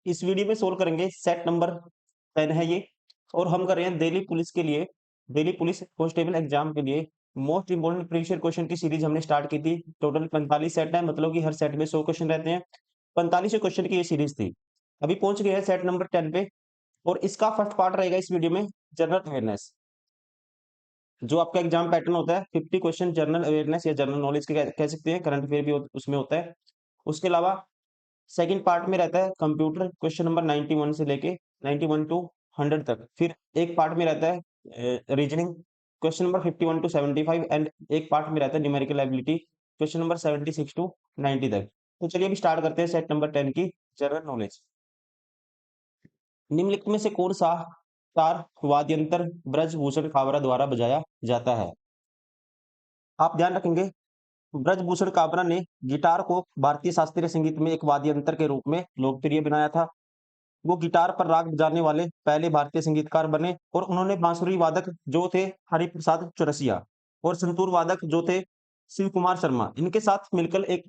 इस वीडियो में सोल्व करेंगे सेट नंबर 10 है ये। और हम कर रहे हैं दिल्ली पुलिस के लिए, दिल्ली पुलिस कांस्टेबल एग्जाम के लिए most important previous year question की सीरीज हमने स्टार्ट की थी। टोटल 45 सेट है, मतलब कि हर सेट में 100 क्वेश्चन रहते हैं। 45 क्वेश्चन की ये सीरीज थी। अभी पहुंच गए हैं सेट नंबर 10 पे। और इसका फर्स्ट पार्ट रहेगा इस वीडियो में जनरल अवेयरनेस। जो आपका एग्जाम पैटर्न होता है 50 क्वेश्चन जनरल अवेयरनेस या जनरल नॉलेज के कह सकते हैं, करंट अफेयर भी उसमें होता है। उसके अलावा सेकंड पार्ट में रहता है कंप्यूटर क्वेश्चन नंबर 91 से लेके 91 टू 100 तक। फिर एक पार्ट में रहता है reasoning question number 51 to 75 and एक पार्ट में रहता है numerical ability question number 76 to 90 तक। तो चलिए अभी स्टार्ट करते हैं सेट नंबर 10 की जनरल नॉलेज। निम्नलिखित में से कौन सा तार वाद्यंत्र ब्रजभूषण काबरा द्वारा बजाया जाता है? आप ध्यान रखेंगे, ब्रजभूषण काबरा ने गिटार को भारतीय शास्त्रीय संगीत में एक वाद्य यंत्र के रूप में लोकप्रिय बनाया था। वो गिटार पर राग बजाने वाले पहले भारतीय संगीतकार बने और उन्होंने बांसुरी वादक जो थे हरिप्रसाद चौरसिया और संतूर वादक जो थे शिव कुमार शर्मा, इनके साथ मिलकर एक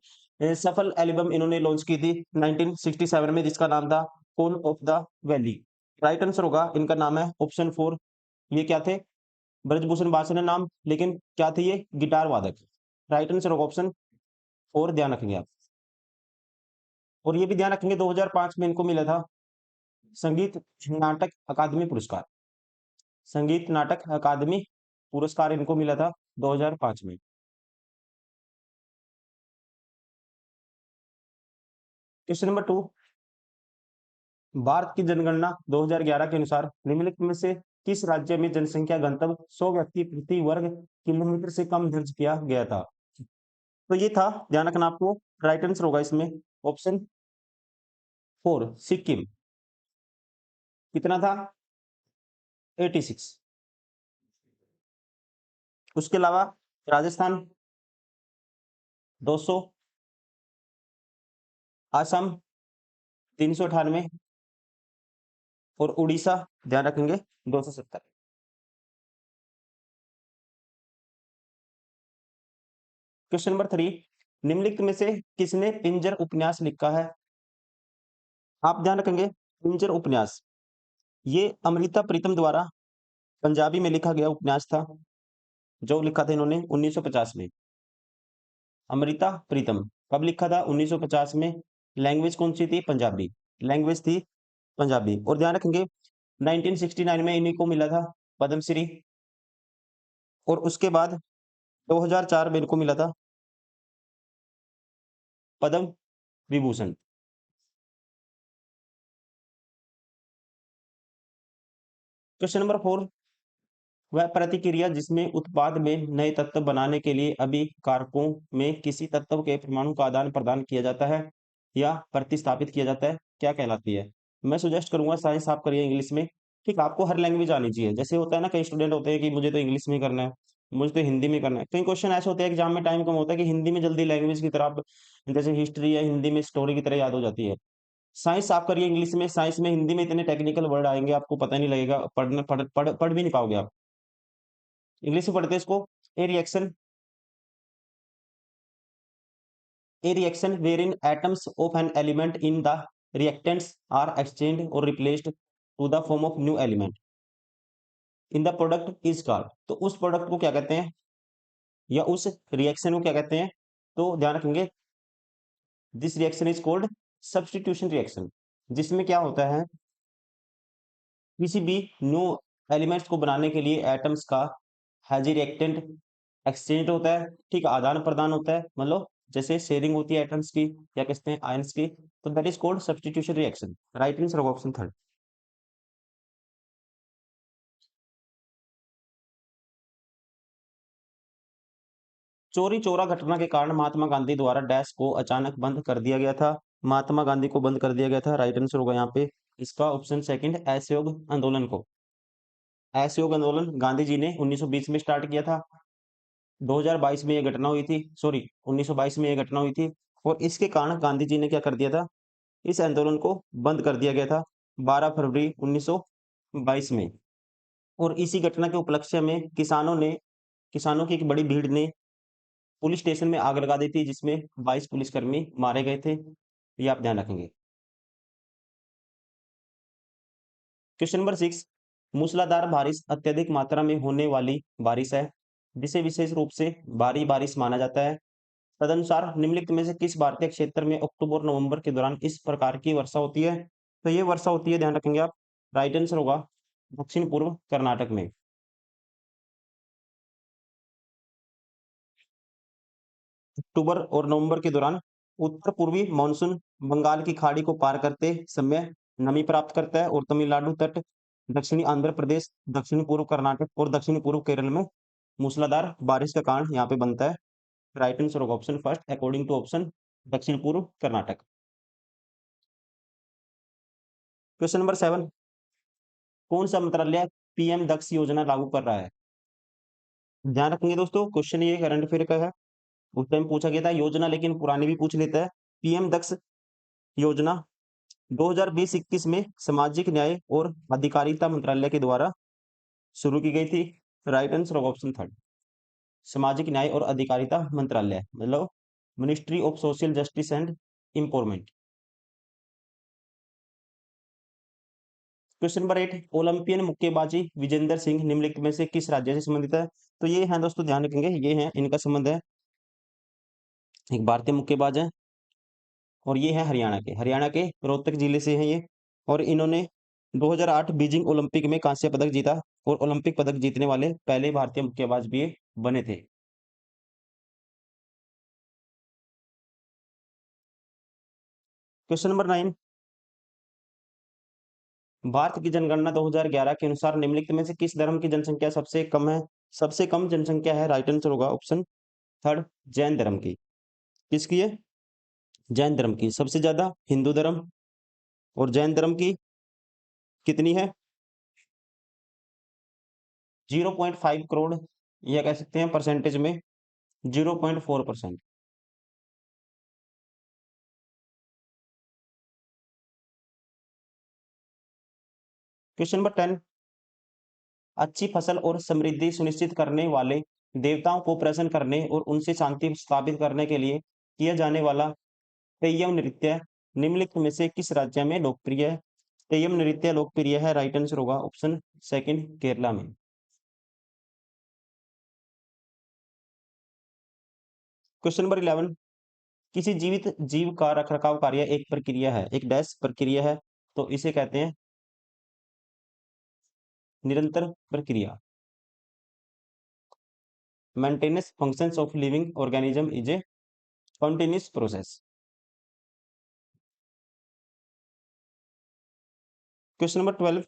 सफल एल्बम इन्होंने लॉन्च की थी 1967 में, जिसका नाम था call of the valley. Right answer होगा इनका नाम है ऑप्शन 4। ये क्या थे? ब्रजभूषण बासन है नाम, लेकिन क्या थे ये? गिटार वादक। राइट आंसर होगा ऑप्शन 4, ध्यान रखेंगे आप। और ये भी ध्यान रखेंगे 2005 में इनको मिला था संगीत नाटक अकादमी पुरस्कार। संगीत नाटक अकादमी पुरस्कार इनको मिला था 2005 में। क्वेश्चन नंबर 2, भारत की जनगणना 2011 के अनुसार निम्नलिखित में से किस राज्य में जनसंख्या घनत्व 100 व्यक्ति प्रति वर्ग किलोमीटर से कम दर्ज किया गया था? तो ये था, ध्यान रखना आपको। राइट आंसर होगा इसमें ऑप्शन 4 सिक्किम। कितना था? 86। उसके अलावा राजस्थान 200, असम 398 और उड़ीसा, ध्यान रखेंगे, 270। क्वेश्चन नंबर 3, निम्नलिखित में से किसने पिंजर उपन्यास लिखा है? आप ध्यान रखेंगे, पिंजर उपन्यास ये अमृता प्रीतम द्वारा पंजाबी में लिखा गया उपन्यास था, जो लिखा था इन्होंने 1950 में। अमृता प्रीतम कब लिखा था? 1950 में। लैंग्वेज कौन सी थी? पंजाबी। लैंग्वेज थी पंजाबी। और ध्यान रखेंगे 1969 में इन्हीं को मिला था पद्मश्री। और उसके बाद 2004 में इनको मिला था पद्म विभूषण। क्वेश्चन नंबर 4, वह प्रतिक्रिया जिसमें उत्पाद में नए तत्व बनाने के लिए अभिकारकों में किसी तत्व के परमाणु का आदान प्रदान किया जाता है या प्रतिस्थापित किया जाता है, क्या कहलाती है? मैं सुजेस्ट करूंगा साइंस आप करिए इंग्लिश में। ठीक, आपको हर लैंग्वेज आनी चाहिए। जैसे होता है ना, कई स्टूडेंट होते हैं कि मुझे तो इंग्लिश में करना है, मुझे तो हिंदी में करना है। कई क्वेश्चन ऐसे होते हैं एग्जाम में, टाइम कम होता है कि हिंदी में जल्दी लैंग्वेज की तरह जैसे हिस्ट्री या हिंदी में स्टोरी की तरह याद हो जाती है। साइंस आप करिए इंग्लिश में। साइंस में हिंदी में इतने टेक्निकल वर्ड आएंगे आपको पता नहीं लगेगा, पढ़ भी नहीं पाओगे आप। इंग्लिश में पढ़ते हैं इसको ए reaction, a reaction wherein atoms of an element in the reactants are exchanged or replaced to the form of new element in the product is called। तो उस प्रोडक्ट को क्या कहते हैं या उस रिएक्शन को क्या कहते हैं? तो ध्यान रखेंगे, this reaction is called substitution reaction, जिसमें क्या होता है किसी भी न्यू एलिमेंट्स को बनाने के लिए एटम्स का हैजी रिएक्टेंट एक्सचेंज होता है। ठीक, आदान प्रदान होता है, मतलब जैसे शेयरिंग होती है एटम्स की या कहते हैं आयंस की, तो that is called substitution reaction. Right answer होगा ऑप्शन 3। चोरी चोरा घटना के कारण महात्मा गांधी द्वारा डैश को अचानक बंद कर दिया गया था। महात्मा गांधी को बंद कर दिया गया था। राइट आंसर होगा यहाँ पे इसका ऑप्शन सेकंड असहयोग आंदोलन को। असहयोग आंदोलन गांधी जी ने 1920 में स्टार्ट किया था। 2022 में ये घटना हुई थी, सॉरी 1922 में ये घटना हुई थी। और इसके कारण गांधी जी ने क्या कर दिया था? इस आंदोलन को बंद कर दिया गया था 12 फरवरी 1922 में। और इसी घटना के उपलक्ष्य में किसानों की एक बड़ी भीड़ ने पुलिस स्टेशन में आग लगा दी थी, जिसमें 22 पुलिसकर्मी मारे गए थे। ये आप ध्यान रखेंगे। क्वेश्चन नंबर 6, मूसलाधार बारिश अत्यधिक मात्रा में होने वाली बारिश है जिसे विशेष रूप से भारी बारिश माना जाता है। तदनुसार निम्नलिखित में से किस भारतीय क्षेत्र में अक्टूबर नवंबर के दौरान इस प्रकार की वर्षा होती है? तो ये वर्षा होती है, ध्यान रखेंगे आप। राइट आंसर होगा दक्षिण पूर्व कर्नाटक में। अक्टूबर और नवंबर के दौरान उत्तर पूर्वी मानसून बंगाल की खाड़ी को पार करते समय नमी प्राप्त करता है और तमिलनाडु तट, दक्षिणी आंध्र प्रदेश, दक्षिण पूर्व कर्नाटक और दक्षिण पूर्व केरल में मूसलाधार बारिश का कारण यहाँ पे बनता है। राइट आंसर होगा option first according to option दक्षिण पूर्व कर्नाटक। क्वेश्चन नंबर 7, कौन सा मंत्रालय पीएम दक्ष योजना लागू कर रहा है? ध्यान रखेंगे दोस्तों, क्वेश्चन ये करंट अफेयर का है। उस टाइम पूछा गया था योजना, लेकिन पुरानी भी पूछ लेता है। पीएम दक्ष योजना 2020-21 में सामाजिक न्याय और अधिकारिता मंत्रालय के द्वारा शुरू की गई थी। राइट आंसर होगा ऑप्शन थर्ड सामाजिक न्याय और अधिकारिता मंत्रालय, मतलब ministry of social justice and empowerment. Question number 8, Olympian मुक्केबाजी विजेंदर सिंह निम्नलिखित में से किस राज्य से संबंधित है? तो ये है दोस्तों, ध्यान रखेंगे, ये है इनका संबंध है, एक भारतीय मुक्केबाज है और ये है हरियाणा के रोहतक जिले से हैं ये। और इन्होंने 2008 बीजिंग ओलंपिक में कांस्य पदक जीता और ओलंपिक पदक जीतने वाले पहले भारतीय मुक्केबाज भी ये बने थे। क्वेश्चन नंबर 9, भारत की जनगणना 2011 के अनुसार निम्नलिखित में से किस धर्म की जनसंख्या सबसे कम है? सबसे कम जनसंख्या है, राइट आंसर होगा ऑप्शन थर्ड जैन धर्म की। किसकी है? जैन धर्म की। सबसे ज्यादा हिंदू धर्म, और जैन धर्म की कितनी है? 0.5 करोड़, या कह सकते हैं परसेंटेज में 0.4%। क्वेश्चन नंबर 10, अच्छी फसल और समृद्धि सुनिश्चित करने वाले देवताओं को प्रसन्न करने और उनसे शांति स्थापित करने के लिए किया जाने वाला तेय्यम नृत्य निम्नलिखित में से किस राज्य में लोकप्रिय है? तेय्यम नृत्य लोकप्रिय है, राइट आंसर होगा ऑप्शन सेकंड केरला में। क्वेश्चन नंबर 11, किसी जीवित जीव का रखरखाव कार्य एक प्रक्रिया है, एक डैश प्रक्रिया है, तो इसे कहते हैं निरंतर प्रक्रिया। Maintenance functions of living organism is a continuous process. Question number 12,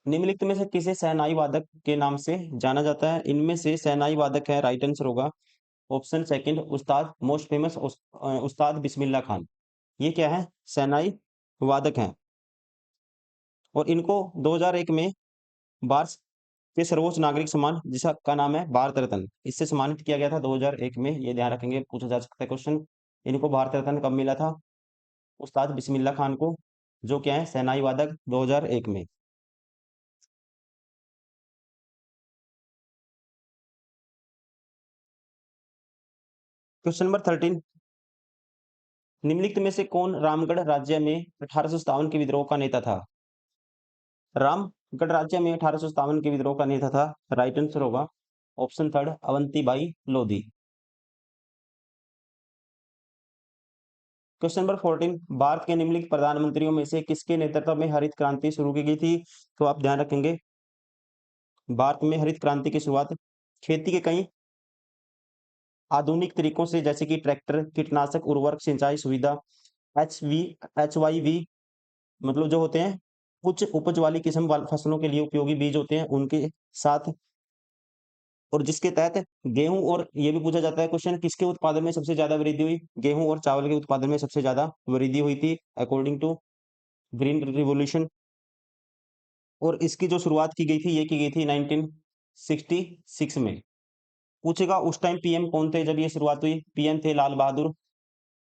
निम्नलिखित में से किसे शहनाई वादक के नाम से जाना जाता है? इनमें से शहनाई वादक है, राइट आंसर होगा ऑप्शन सेकंड उस्ताद, मोस्ट फेमस उस्ताद बिस्मिल्लाह खान। ये क्या है? शहनाई वादक हैं और इनको 2001 में भारत के सर्वोच्च नागरिक सम्मान जिसका का नाम है भारत रत्न, इससे सम्मानित किया गया था 2001 में। ये ध्यान रखेंगे, पूछा जा सकता है क्वेश्चन। इनको भारत रत्न कब मिला था? उस्ताद बिस्मिल्लाह खान को, जो क्या है शहनाई वादक 2001 में। क्वेश्चन नंबर 13, निम्नलिखित में से कौन रामगढ़ राज्य में 1857 के विद्रोह का नेता था? रामगढ़ राज्य में 1857 के विद्रोह का नेता था, राइट आंसर होगा option third Avantibai Lodhi. Question number 14, Bharat के निम्नलिखित प्रधानमंत्रियों में से किसके नेतृत्व में हरित क्रांति शुरू की गई थी? तो आप ध्यान रखेंगे, भारत में हरित क्रांति की शुरुआत खेती के कई आधुनिक तरीकों से, जैसे कि ट्रैक्टर, कीटनाशक, उर्वरक, सिंचाई सुविधा, HYV, मतलब जो होते हैं उच्च उपज वाली किस्म वाली फसलों के लिए उपयोगी बीज होते हैं उनके साथ, और जिसके तहत गेहूं, और ये भी पूछा जाता है क्वेश्चन, किसके उत्पादन में सबसे ज्यादा वृद्धि हुई? गेहूं और चावल के उत्पादन में सबसे ज्यादा वृद्धि हुई थी अकॉर्डिंग टू ग्रीन रिवॉल्यूशन। और इसकी जो शुरुआत की गई थी, ये की गई थी 1966 में। पूछेगा उस टाइम पीएम कौन थे जब ये शुरुआत हुई? पीएम थे लाल बहादुर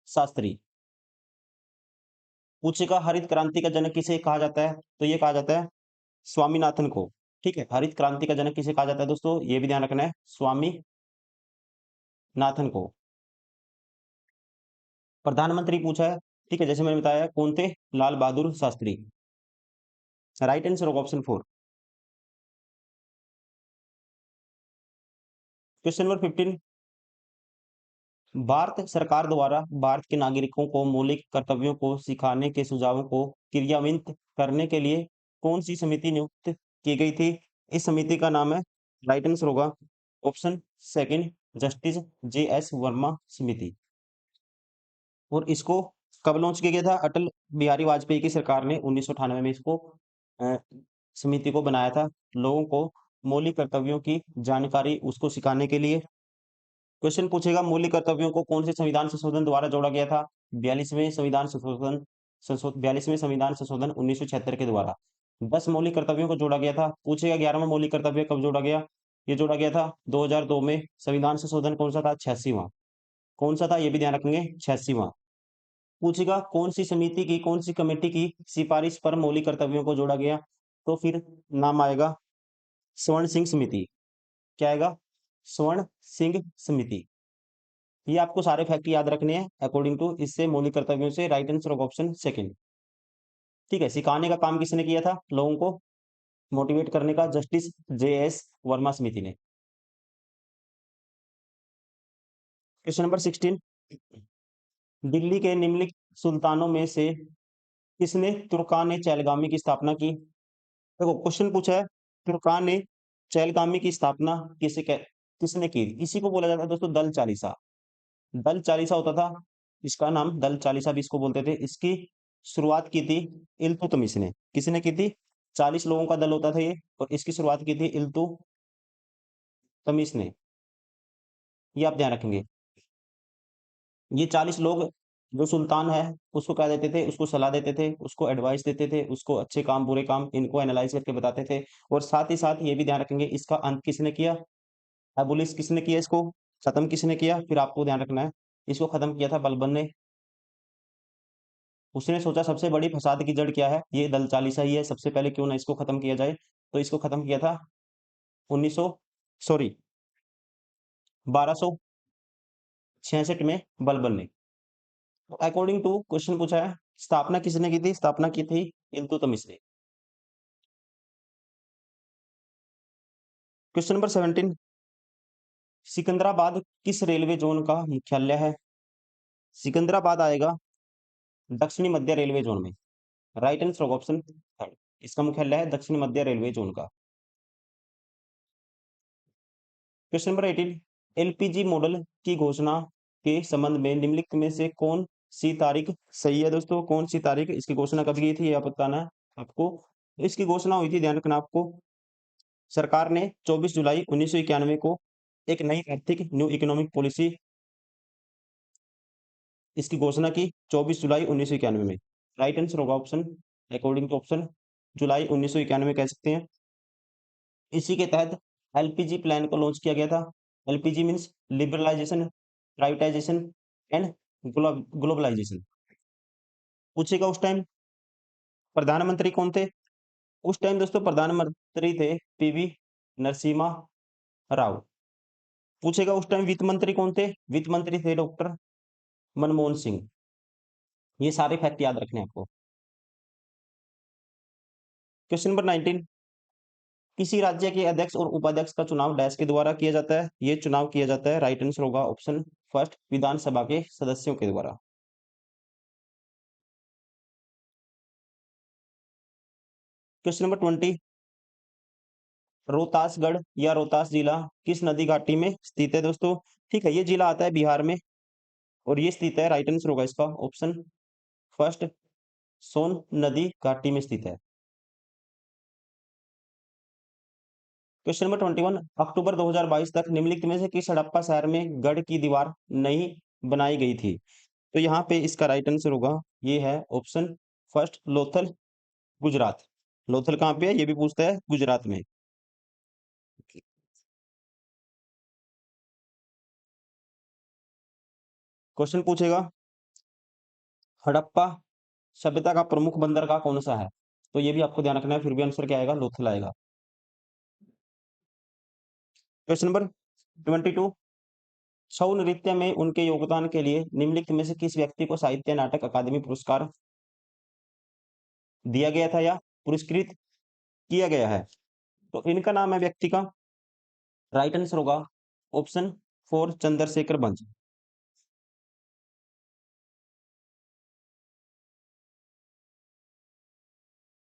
शास्त्री। पूछेगा हरित क्रांति का जनक किसे कहा जाता है? तो ये कहा जाता है स्वामीनाथन को। ठीक है, हरित क्रांति का जनक किसे कहा जाता है दोस्तों? ये भी ध्यान रखना है, स्वामीनाथन को। प्रधानमंत्री पूछा है, ठीक है, जैसे मैंने बताया कौन थे? लाल बहादुर शास्त्री। राइट आंसर होगा ऑप्शन 4। क्वेश्चन नंबर 15, भारत सरकार द्वारा भारत के नागरिकों को मौलिक कर्तव्यों को सिखाने के सुझावों को क्रियान्वित करने के लिए कौन सी समिति नियुक्त की गई थी? इस समिति का नाम है, राइट आंसर होगा option second, justice JS. Verma समिति। और इसको कब लॉन्च किया गया था? अटल बिहारी वाजपेयी की सरकार ने 1998 में इसको अ, समिति को बनाया था, लोगों को मौलिक कर्तव्यों की जानकारी उसको सिखाने के लिए। क्वेश्चन पूछेगा, मौलिक कर्तव्यों को कौन से संविधान संशोधन द्वारा जोड़ा गया था? 42वें संविधान संशोधन 1976 के द्वारा 10 मौलिक कर्तव्यों को जोड़ा गया था। पूछेगा 11वां मौलिक कर्तव्य कब जोड़ा गया? ये जोड़ा गया था 2002 में। संविधान संशोधन कौन सा था? 86वां। कौन सा था ये भी ध्यान रखेंगे, 86वां। पूछेगा कौन सी समिति की, कौन सी कमेटी की सिफारिश पर मौलिक कर्तव्यों को जोड़ा गया? तो फिर नाम आएगा स्वर्ण सिंह समिति। क्या आएगा? स्वर्ण सिंह समिति। ये आपको सारे फैक्ट याद रखने हैं अकॉर्डिंग टू इससे मौलिक कर्तव्यों से, right answer of option second. ठीक है, सिखाने का काम किसने किया था लोगों को मोटिवेट करने का? Justice JS. वर्मा समिति ने। क्वेश्चन नंबर 16, दिल्ली के निम्नलिखित सुल्तानों में से किसने तुर्कान ए चैलगामी की स्थापना की? देखो क्वेश्चन पूछा है, तुर्कान ए चैलगामी की स्थापना किसने की? इसी को बोला जाता है दोस्तों दल चालीसा। दल चालीसा होता था, इसका नाम दल चालीसा भी इसको बोलते थे। इसकी शुरुआत की थी इल्तुतमिश ने। किसने की थी? 40 लोगों का दल होता था ये, और इसकी शुरुआत की थी इल्तुतमिश ने। ये आप ध्यान रखेंगे। ये 40 लोग जो सुल्तान है उसको क्या देते थे? उसको सलाह देते थे, उसको एडवाइस देते थे, उसको अच्छे काम बुरे काम इनको एनालाइज करके बताते थे। और साथ ही साथ ये भी ध्यान रखेंगे इसका अंत किसने किया? एबोलिश किसने किया? इसको खत्म किसने किया? फिर आपको ध्यान रखना है, इसको खत्म किया था बलबन ने। उसने सोचा सबसे बड़ी फसाद की जड़ क्या है? ये दल चालीसा ही है, सबसे पहले क्यों ना इसको खत्म किया जाए। तो इसको खत्म किया था 1900 सॉरी 1266 में बलबन ने। तो अकॉर्डिंग टू क्वेश्चन पूछा है, स्थापना किसने की थी? स्थापना की थी इल्तुतमिश ने। क्वेश्चन नंबर 17, सिकंदराबाद किस रेलवे जोन का मुख्यालय है? सिकंदराबाद आएगा दक्षिणी मध्य रेलवे जोन में। राइट आंसर ऑप्शन थर्ड, इसका मुख्यालय है दक्षिण मध्य रेलवे जोन का। क्वेश्चन नंबर 18, एलपीजी मॉडल की घोषणा के संबंध में निम्नलिखित में से कौन सी तारीख सही है? दोस्तों कौन सी तारीख इसकी घोषणा कब की थी, यह बताना है आपको। तो इसकी घोषणा हुई थी, ध्यान रखना आपको, सरकार ने 24 जुलाई 1991 को एक नई आर्थिक न्यू इकोनॉमिक पॉलिसी इसकी घोषणा की 24 जुलाई 1991 में। राइट आंसर होगा ऑप्शन, अकॉर्डिंग टू ऑप्शन, जुलाई 1991 कह सकते हैं। इसी के तहत एलपीजी प्लान को लॉन्च किया गया था। LPG means liberalisation, privatisation and globalisation. पूछेगा उस टाइम प्रधानमंत्री कौन थे? उस टाइम दोस्तों प्रधानमंत्री थे पीवी नरसिम्हा राव। पूछेगा उस टाइम वित्त मंत्री कौन थे? वित्त मंत्री थे डॉक्टर मनमोहन सिंह। ये सारे फैक्ट याद रखने हैं आपको। क्वेश्चन नंबर 19, किसी राज्य के अध्यक्ष और उपाध्यक्ष का चुनाव डैश के द्वारा किया जाता है? ये चुनाव किया जाता है, राइट आंसर होगा ऑप्शन फर्स्ट, विधानसभा के सदस्यों के द्वारा। क्वेश्चन नंबर 20, रोहतासगढ़ या रोहतास जिला किस नदी घाटी में स्थित है? दोस्तों ठीक है, ये जिला आता है बिहार में और ये स्थित है, राइट आंसर होगा इसका ऑप्शन फर्स्ट, सोन नदी घाटी में स्थित है। क्वेश्चन नंबर 21, अक्टूबर 2022 तक निम्नलिखित में से किस हड़प्पा शहर में गढ़ की दीवार नहीं बनाई गई थी? तो यहाँ पे इसका राइट आंसर होगा, ये है ऑप्शन फर्स्ट, लोथल, गुजरात। लोथल कहाँ पे है ये भी पूछता है, गुजरात में। क्वेश्चन पूछेगा हड़प्पा सभ्यता का प्रमुख बंदरगाह कौन सा है? तो ये भी आपको ध्यान रखना है, फिर भी आंसर क्या आएगा? लोथल आएगा। क्वेश्चन नंबर 22, छऊ नृत्य में उनके योगदान के लिए निम्नलिखित में से किस व्यक्ति को साहित्य नाटक अकादमी पुरस्कार दिया गया था या पुरस्कृत किया गया है। तो इनका नाम है व्यक्ति का। राइट आंसर होगा ऑप्शन 4 चंद्रशेखर बंस।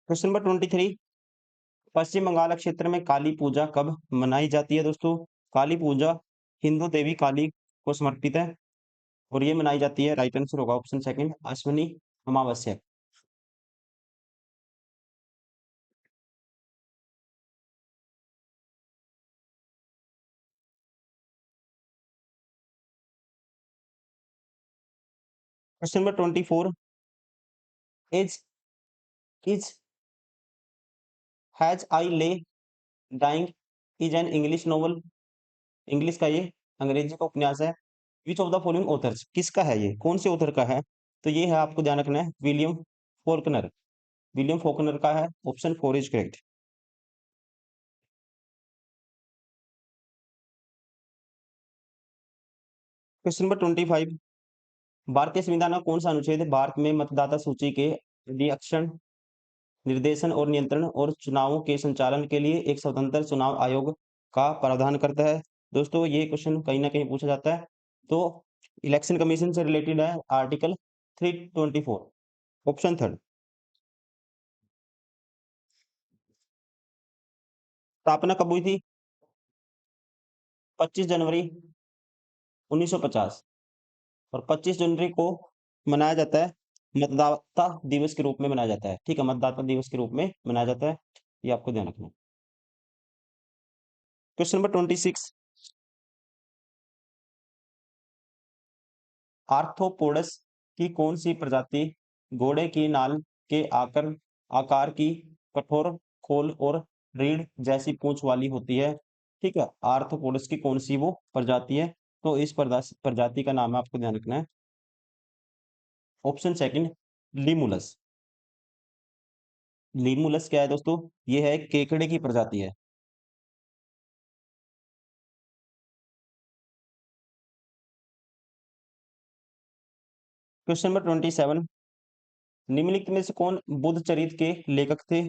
क्वेश्चन नंबर 23, पश्चिम बंगाल क्षेत्र में काली पूजा कब मनाई जाती है दोस्तों? काली पूजा हिंदू देवी काली को समर्पित है और ये मनाई जाती है। राइट आंसर होगा option second Ashwini Amavasya. Question number 24, is is as I lay dying is an English novel. English का ये अंग्रेजी का उपन्यास है। Which of the following authors, किसका है ये, कौन से ऑथर का है? तो ये है, आपको ध्यान रखना है, विलियम फोल्कनर। विलियम फोकनर का है। Option 4 is correct. Question number 25, भारतीय संविधान का कौन सा अनुच्छेद भारत में मतदाता सूची के निरीक्षण, निर्देशन और नियंत्रण और चुनावों के संचालन के लिए एक स्वतंत्र चुनाव आयोग का प्रावधान करता है? दोस्तों ये क्वेश्चन कहीं ना कहीं पूछा जाता है। तो इलेक्शन कमीशन से रिलेटेड है, आर्टिकल 324। Option third. स्थापना कब हुई थी? 25 जनवरी 1950। और 25 जनवरी को मनाया जाता है, मतदाता दिवस के रूप में मनाया जाता है। ठीक है, मतदाता दिवस के रूप में मनाया जाता है, ये आपको ध्यान रखना है। क्वेश्चन नंबर 26, आर्थ्रोपोडस की कौन सी प्रजाति घोड़े की नाल के आकर आकार की, कठोर खोल और रीढ़ जैसी पूंछ वाली होती है? ठीक है, आर्थ्रोपोडस की कौन सी वो प्रजाति है? तो इस प्रजाति का नाम है, आपको ध्यान रखना है, ऑप्शन सेकंड लीमुलस। लीमुलस क्या है दोस्तों? ये है केकड़े की प्रजाति है। क्वेश्चन नंबर 27, निम्नलिखित में से कौन बुद्ध चरित्र के लेखक थे?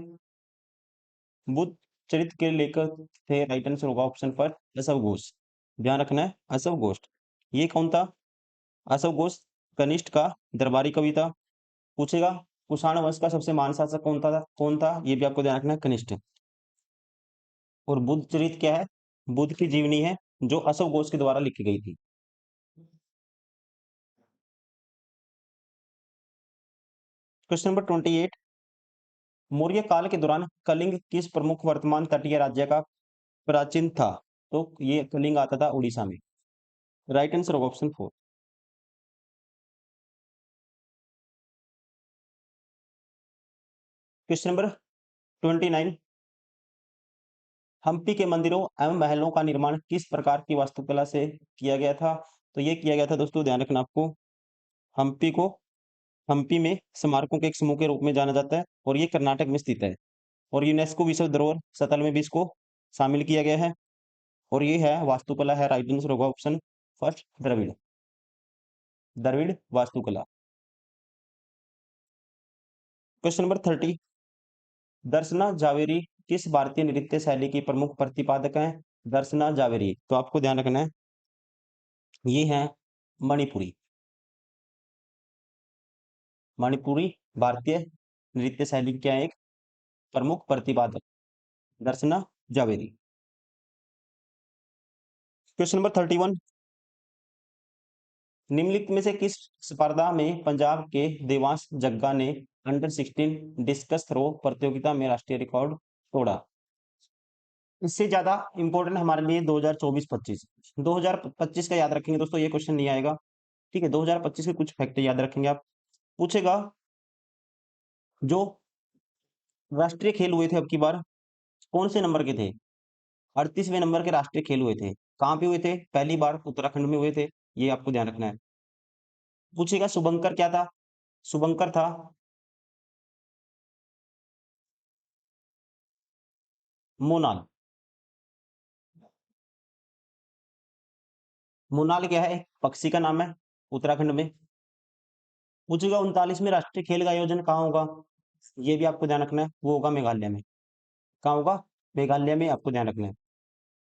बुद्ध चरित्र के लेखक थे, राइट आंसर होगा ऑप्शन पर अशोक घोष। ध्यान रखना है, अशोक घोष। ये कौन था? अशोक घोष कनिष्ठ का दरबारी कवि था। पूछेगा कुषाण वंश का सबसे महान शासक कौन था, ये भी आपको ध्यान रखना है, कनिष्ठ। और बुद्ध चरित्र क्या है? बुद्ध की जीवनी है, जो अशोक घोष के द्वारा लिखी गई थी। क्वेश्चन नंबर 28, मौर्य काल के दौरान कलिंग किस प्रमुख वर्तमान तटीय राज्य का प्राचीन था? तो ये कलिंग आता था उड़ीसा में। राइट आंसर होगा ऑप्शन 4। क्वेश्चन नंबर 29, हम्पी के मंदिरों एवं महलों का निर्माण किस प्रकार की वास्तुकला से किया गया था? तो ये किया गया था दोस्तों, ध्यान रखना आपको, हम्पी को हम्पी में स्मारकों के एक समूह के रूप में जाना जाता है और ये कर्नाटक में स्थित है। और यूनेस्को विश्व धरोहर स्थल में भी इसको शामिल किया गया है। और ये है वास्तुकला है, राइट आंसर होगा ऑप्शन फर्स्ट द्रविड़। द्रविड़ वास्तुकला। क्वेश्चन नंबर 30, दर्शना जावेरी किस भारतीय नृत्य शैली की प्रमुख प्रतिपादक हैं? दर्शना जावेरी, तो आपको ध्यान रखना है, ये है मणिपुरी। मणिपुरी भारतीय नृत्य शैली क्या है, एक प्रमुख प्रतिपादक, दर्शना जावेरी। क्वेश्चन नंबर 31, निम्नलिखित में से किस स्पर्धा में पंजाब के देवांश जग्गा ने अंडर 16 डिस्कस थ्रो प्रतियोगिता में राष्ट्रीय रिकॉर्ड तोड़ा? इससे ज्यादा इंपॉर्टेंट हमारे लिए 2024-25। 2025 का याद रखेंगे दोस्तों, ये क्वेश्चन नहीं आएगा। ठीक है, 2025 के कुछ फैक्ट याद रखेंगे आप। पूछेगा जो राष्ट्रीय खेल हुए थे अब की बार, कौन से नंबर के थे? 38वें नंबर के राष्ट्रीय खेल हुए थे। कहाँ पे हुए थे? पहली बार उत्तराखंड में हुए थे, ये आपको ध्यान रखना है। पूछेगा शुभंकर क्या था? शुभंकर था मोनाल। मोनाल क्या है? एक पक्षी का नाम है उत्तराखंड में। पूछेगा 39वें राष्ट्रीय खेल का आयोजन कहाँ होगा? ये भी आपको ध्यान रखना है, वो होगा मेघालय में। कहाँ होगा? मेघालय में, आपको ध्यान रखना है।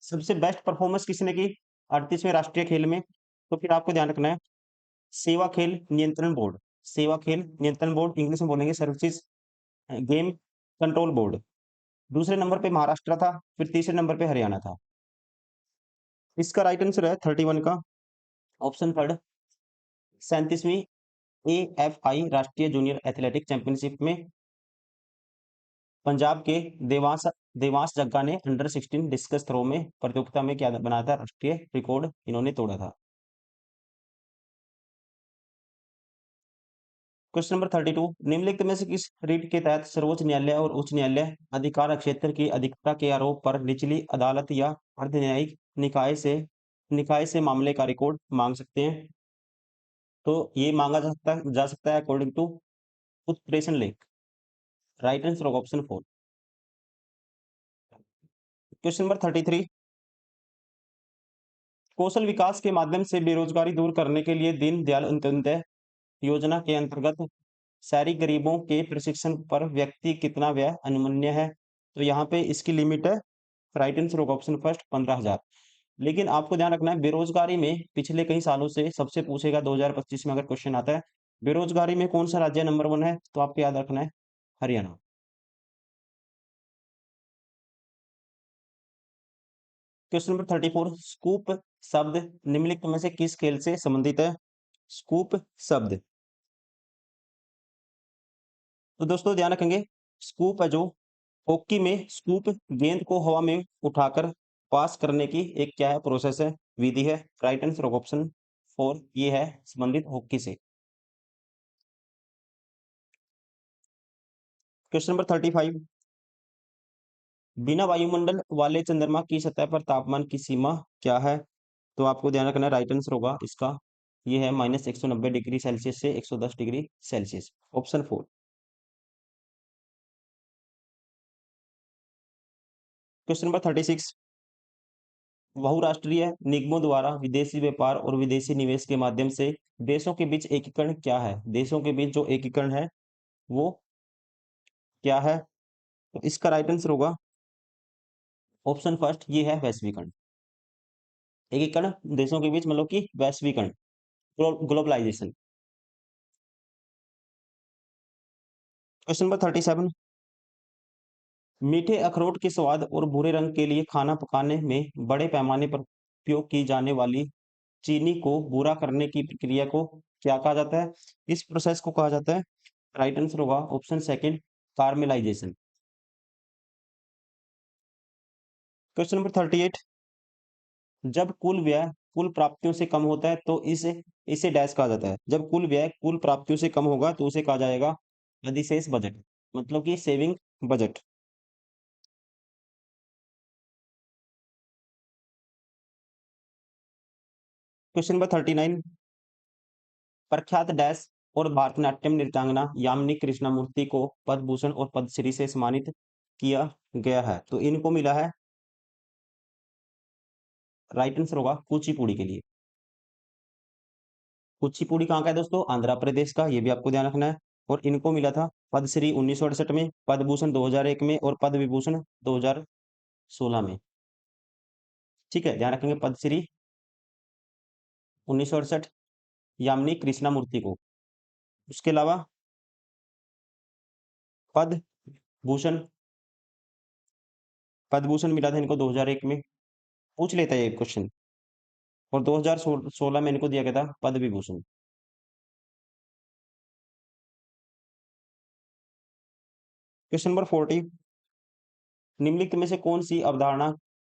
सबसे बेस्ट परफॉर्मेंस किसने की 38वें राष्ट्रीय खेल में? तो फिर आपको ध्यान रखना है सेवा खेल नियंत्रण बोर्ड, सेवा खेल नियंत्रण बोर्ड, इंग्लिश में बोलेंगे सर्विसेज गेम कंट्रोल बोर्ड। दूसरे नंबर पे महाराष्ट्र था, फिर तीसरे नंबर पे हरियाणा था। इसका राइट आंसर है 31 का ऑप्शन थर्ड। 37वीं AFI राष्ट्रीय जूनियर एथलेटिक चैंपियनशिप में पंजाब के देवास देवांश जग्गा ने अंडर 16 डिस्कस थ्रो में प्रतियोगिता में क्या बनाया था? राष्ट्रीय रिकॉर्ड इन्होंने तोड़ा था। क्वेश्चन नंबर 32, निम्नलिखित में से किस रीट के तहत सर्वोच्च न्यायालय और उच्च न्यायालय अधिकार क्षेत्र की अधिकता के आरोप पर निचली अदालत या अर्ध न्यायिक निकाय से मामले का रिकॉर्ड मांग सकते हैं? तो ये मांगा जा सकता है अकॉर्डिंग टू उत्प्रेषण लेख। राइट आंसर होगा ऑप्शन 4। क्वेश्चन नंबर 33, कौशल विकास के माध्यम से बेरोजगारी दूर करने के लिए दीनदयाल अंत्योदय योजना के अंतर्गत शहरी गरीबों के प्रशिक्षण पर व्यक्ति कितना व्यय अनुमन्य है? तो यहाँ पे इसकी लिमिट है, राइट आंसर होगा ऑप्शन फर्स्ट 15,000। लेकिन आपको ध्यान रखना है बेरोजगारी में पिछले कई सालों से सबसे पूछेगा 2025 में अगर क्वेश्चन आता है बेरोजगारी में कौन सा राज्य नंबर 1 है? तो आपको याद रखना है हरियाणा। क्वेश्चन नंबर 34, स्कूप शब्द निम्नलिखित में से किस खेल से संबंधित है? स्कूप शब्द, तो दोस्तों ध्यान रखेंगे स्कूप है जो हॉकी में स्कूप गेंद को हवा में उठाकर पास करने की एक क्या है? प्रोसेस है, विधि है। राइट आंसर होगा ऑप्शन 4, ये है संबंधित हॉकी से। क्वेश्चन नंबर 35, बिना वायुमंडल वाले चंद्रमा की सतह पर तापमान की सीमा क्या है? तो आपको ध्यान रखना है राइट आंसर होगा इसका, ये है -190 डिग्री सेल्सियस से 110 degree Celsius, option 4। Question number 36, बहुराष्ट्रीय निगमों द्वारा विदेशी व्यापार और विदेशी निवेश के माध्यम से देशों के बीच एकीकरण क्या है? देशों के बीच जो एकीकरण है वो क्या है? तो इसका राइट आंसर होगा ऑप्शन फर्स्ट, ये है वैश्वीकरण। एकीकरण देशों के बीच मतलब कि वैश्वीकरण, ग्लोबलाइजेशन। क्वेश्चन नंबर 37, मीठे अखरोट के स्वाद और भूरे रंग के लिए खाना पकाने में बड़े पैमाने पर उपयोग की जाने वाली चीनी को भूरा करने की प्रक्रिया को क्या कहा जाता है? इस प्रोसेस को कहा जाता है, राइट आंसर होगा ऑप्शन सेकंड, कार्मेलाइजेशन। क्वेश्चन नंबर 38, जब कुल व्यय कुल प्राप्तियों से कम होता है तो इसे इसे डैश कहा जाता है। जब कुल व्यय कुल प्राप्तियों से कम होगा तो उसे कहा जाएगा अधिशेष बजट, मतलब कि सेविंग बजट। क्वेश्चन नंबर 39, प्रख्यात डैश और भारतनाट्यम नृत्यांगना यामिनी कृष्णमूर्ति को पद्म भूषण और पद्मश्री से सम्मानित किया गया है। तो इनको मिला है, राइट आंसर होगा कुचिपुड़ी के लिए। कुचिपुड़ी कहाँ का है दोस्तों? आंध्र प्रदेश का, ये भी आपको ध्यान रखना है। और इनको मिला था पद्मश्री 1968 में, पद्म भूषण 2001 में और पद्म विभूषण 2016 में। ठीक है, ध्यान रखेंगे पद्मश्री 1968 यामिनी कृष्णमूर्ति को। उसके अलावा पद्म भूषण पद्म भूषण मिला था इनको 2001 में, पूछ लेता है ये क्वेश्चन। और 2016 में इनको दिया गया था पद्म विभूषण। क्वेश्चन नंबर 40, निम्नलिखित में से कौन सी अवधारणा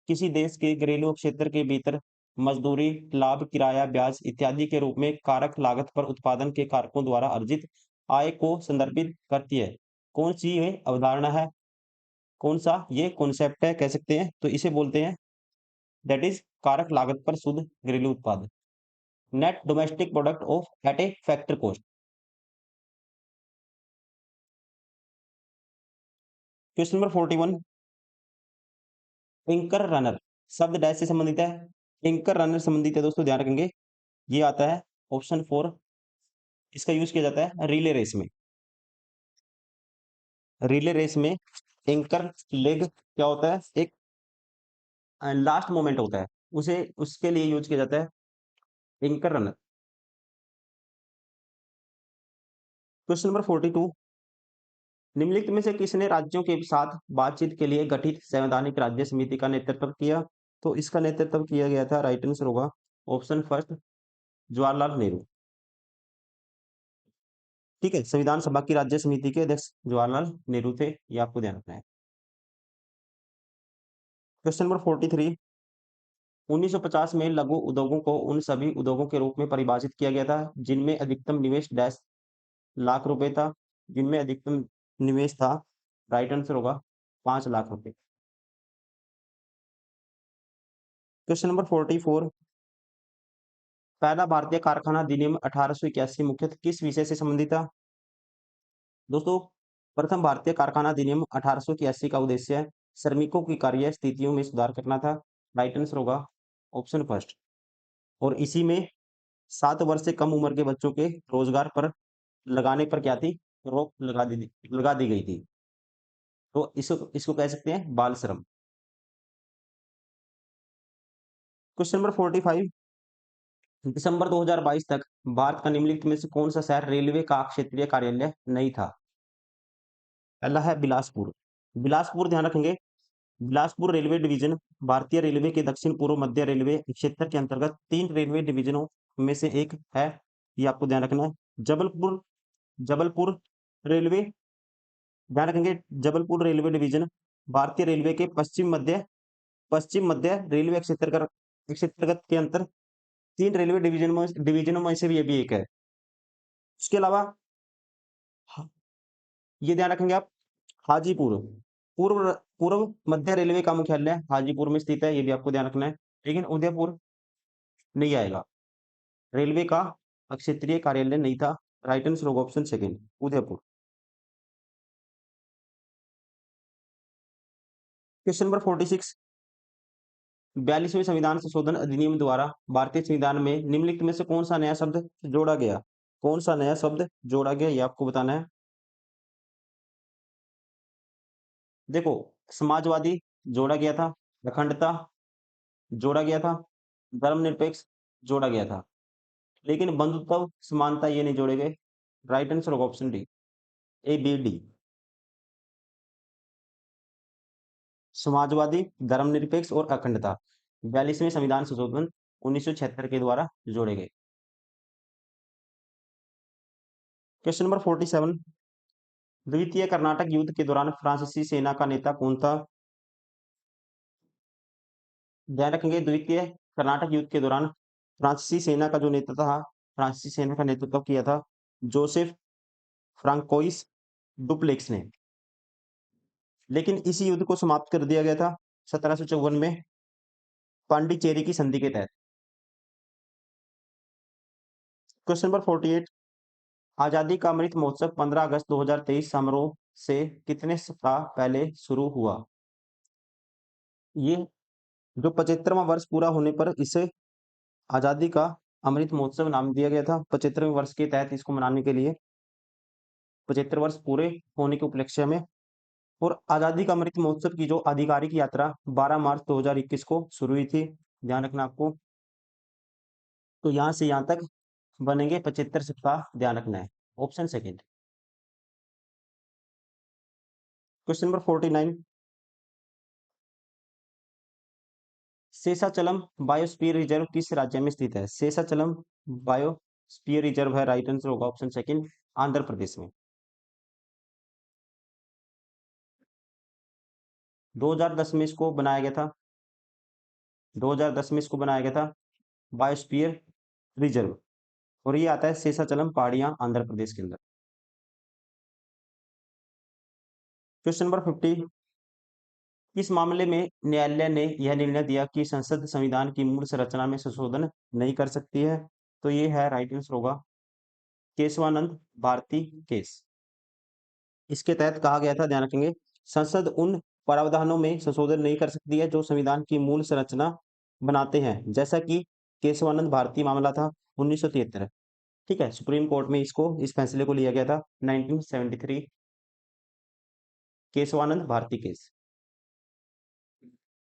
किसी देश के घरेलू क्षेत्र के भीतर मजदूरी, लाभ, किराया, ब्याज इत्यादि के रूप में कारक लागत पर उत्पादन के कारकों द्वारा अर्जित आय को संदर्भित करती है? कौन सी ये अवधारणा है? कौन सा ये कॉन्सेप्ट है कह सकते हैं? तो इसे बोलते हैं दैट इज कारक लागत पर शुद्ध घरेलू उत्पाद, net domestic product of at a factor cost. Question number 41, anchor runner शब्द डैश से संबंधित है? एंकर रनर संबंधित है दोस्तों, ध्यान रखेंगे ये आता है ऑप्शन 4, इसका यूज किया जाता है रिले रेस में। रिले रेस में एंकर लेग क्या होता है, एक लास्ट मोमेंट होता है, उसे उसके लिए यूज किया जाता है एंकर रनर। क्वेश्चन नंबर 42, निम्नलिखित में से किसने राज्यों के साथ बातचीत के लिए गठित संवैधानिक राज्य समिति का नेतृत्व किया? तो इसका नेतृत्व किया गया था, राइट आंसर होगा ऑप्शन फर्स्ट, जवाहरलाल नेहरू। ठीक है, संविधान सभा की राज्य समिति के अध्यक्ष जवाहरलाल नेहरू थे, ये आपको ध्यान रखना है। क्वेश्चन नंबर 43, 1950 में लघु उद्योगों को उन सभी उद्योगों के रूप में परिभाषित किया गया था जिनमें अधिकतम निवेश डैश लाख रुपए था, जिनमें अधिकतम निवेश था, राइट आंसर होगा 5 लाख रुपए। क्वेश्चन नंबर 44, पहला भारतीय कारखाना अधिनियम 1881 मुख्यतः किस विषय से संबंधित था? दोस्तों, प्रथम भारतीय कारखाना अधिनियम 1881 का उद्देश्य श्रमिकों की कार्य स्थितियों में सुधार करना था, राइट आंसर होगा ऑप्शन फर्स्ट। और इसी में 7 वर्ष से कम उम्र के बच्चों के रोजगार पर लगाने पर क्या थी, रोक लगा दी गई थी। तो इसको इसको कह सकते हैं बाल श्रम। क्वेश्चन नंबर 45, दिसंबर 2022 तक भारत का निम्नलिखित में से कौन सा शहर रेलवे का क्षेत्रीय कार्यालय नहीं था? पहला है बिलासपुर। बिलासपुर ध्यान रखेंगे, बिलासपुर रेलवे डिवीजन भारतीय रेलवे के दक्षिण पूर्व मध्य रेलवे क्षेत्र के अंतर्गत 3 रेलवे डिवीजनों में से एक है, ये आपको ध्यान रखना है। जबलपुर जबलपुर रेलवे, ध्यान रखेंगे, जबलपुर रेलवे डिवीजन भारतीय रेलवे के पश्चिम मध्य रेलवे क्षेत्रगत के अंतर 3 रेलवे डिवीजनों में से भी ये भी एक है। इसके अलावा ये ध्यान रखेंगे आप, हाजीपुर पूर्व पूर्व मध्य रेलवे का मुख्यालय हाजीपुर में स्थित है, ये भी आपको ध्यान रखना है। लेकिन उदयपुर नहीं आएगा, रेलवे का क्षेत्रीय कार्यालय नहीं था, राइट आंसर होगा option second, Udaipur. Question number 46, 42वें संविधान संशोधन अधिनियम द्वारा भारतीय संविधान में निम्नलिखित में से कौन सा नया शब्द जोड़ा गया? कौन सा नया शब्द जोड़ा गया, ये आपको बताना है। देखो, समाजवादी जोड़ा गया था, अखंडता जोड़ा गया था, धर्मनिरपेक्ष जोड़ा गया था, लेकिन बंधुत्व समानता ये नहीं जोड़े गए, राइट आंसर होगा option D, A B D. समाजवादी, धर्मनिरपेक्ष और अखंडता 42वें संविधान संशोधन 1976 के द्वारा जोड़े गए। क्वेश्चन नंबर 47, द्वितीय कर्नाटक युद्ध के दौरान फ्रांसीसी सेना का नेता कौन था? ध्यान रखेंगे, द्वितीय कर्नाटक युद्ध के दौरान फ्रांसीसी सेना का जो नेता था, फ्रांसीसी सेना का नेतृत्व किया था जोसेफ फ्रांकोइस डुप्लेक्स ने। लेकिन इसी युद्ध को समाप्त कर दिया गया था 1754 में पांडिचेरी की संधि के तहत। क्वेश्चन नंबर 48, आजादी का अमृत महोत्सव 15 अगस्त 2023 समारोह से कितने सप्ताह पहले शुरू हुआ? ये जो 75वां वर्ष पूरा होने पर इसे आजादी का अमृत महोत्सव नाम दिया गया था। 75वें वर्ष के तहत इसको मनाने के लिए 75 वर्ष पूरे होने के उपलक्ष्य में। और आजादी का अमृत महोत्सव की जो आधिकारिक यात्रा 12 मार्च 2021 को शुरू हुई थी, ध्यान रखना आपको। तो यहाँ से यहाँ तक बनेंगे 75 सप्ताह, ध्यान रखना है, option second. Question number 49, Seshachalam biosphere reserve किस राज्य में स्थित है? शेषाचलम बायोस्फीयर रिजर्व है, राइट आंसर होगा ऑप्शन सेकंड, आंध्र प्रदेश में। 2010 में इसको बनाया गया था, 2010 में इसको बनाया गया था बायोस्फीयर रिजर्व, और ये आता है शेषाचलम पहाड़ियां आंध्र प्रदेश के अंदर। क्वेश्चन नंबर 50, इस मामले में न्यायालय ने यह निर्णय दिया कि संसद संविधान की मूल संरचना में संशोधन नहीं कर सकती है? तो ये है, राइट आंसर होगा केशवानंद भारती केस। इसके तहत कहा गया था, ध्यान रखेंगे, संसद उन प्रावधानों में संशोधन नहीं कर सकती है जो संविधान की मूल संरचना बनाते हैं, जैसा कि केशवानंद भारती मामला था 1973। ठीक है, सुप्रीम कोर्ट में इस फैसले को लिया गया था 1973। केशवानंद भारती केस।